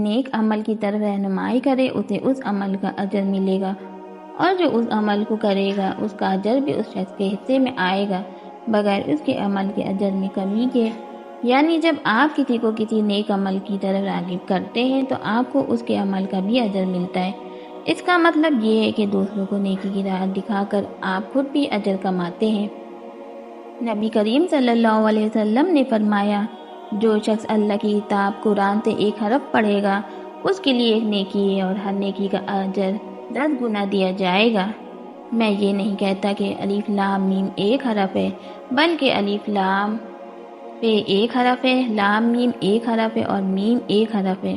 نیک عمل کی طرف رہنمائی کرے اسے اس عمل کا اجر ملے گا، اور جو اس عمل کو کرے گا اس کا اجر بھی اس شخص کے حصے میں آئے گا بغیر اس کے عمل کے اجر میں کمی کے۔ یعنی جب آپ کسی کو کسی نیک عمل کی طرف راغب کرتے ہیں تو آپ کو اس کے عمل کا بھی اجر ملتا ہے۔ اس کا مطلب یہ ہے کہ دوسروں کو نیکی کی راہ دکھا کر آپ خود بھی اجر کماتے ہیں۔ نبی کریم صلی اللہ علیہ وسلم نے فرمایا، جو شخص اللہ کی کتاب قرآن سے ایک حرف پڑھے گا اس کے لیے ایک نیکی ہے اور ہر نیکی کا اجر 10 گنا دیا جائے گا۔ میں یہ نہیں کہتا کہ الف لام میم ایک حرف ہے، بلکہ الف لام پہ ایک حرف ہے، لام میم ایک حرف ہے اور میم ایک حرف ہے۔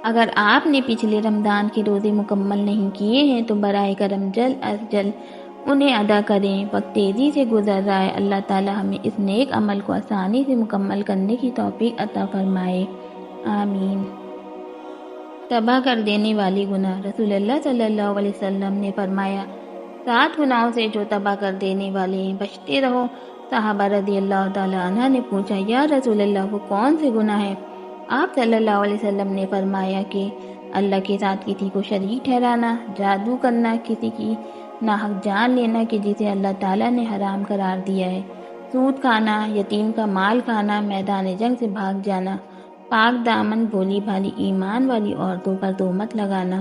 اگر آپ نے پچھلے رمضان کے روزے مکمل نہیں کیے ہیں تو براہ کرم جلد از جلد انہیں ادا کریں۔ وقت تیزی سے گزر رہا ہے، اللہ تعالی ہمیں اس نیک عمل کو آسانی سے مکمل کرنے کی توفیق عطا فرمائے، آمین۔ تباہ کر دینے والے گناہ۔ رسول اللہ صلی اللہ علیہ وسلم نے فرمایا، 7 گناہوں سے جو تباہ کر دینے والے ہیں بچتے رہو۔ صحابہ رضی اللہ تعالیٰ عنہ نے پوچھا، یا رسول اللہ وہ کون سے گناہ ہیں؟ آپ صلی اللہ علیہ وسلم نے فرمایا کہ اللہ کے ساتھ کسی کو شریک ٹھہرانا، جادو کرنا، کسی کی ناحق جان لینا کہ جسے اللہ تعالیٰ نے حرام قرار دیا ہے، سود کھانا، یتیم کا مال کھانا، میدان جنگ سے بھاگ جانا، پاک دامن بھولی بھالی ایمان والی عورتوں پر تہمت لگانا۔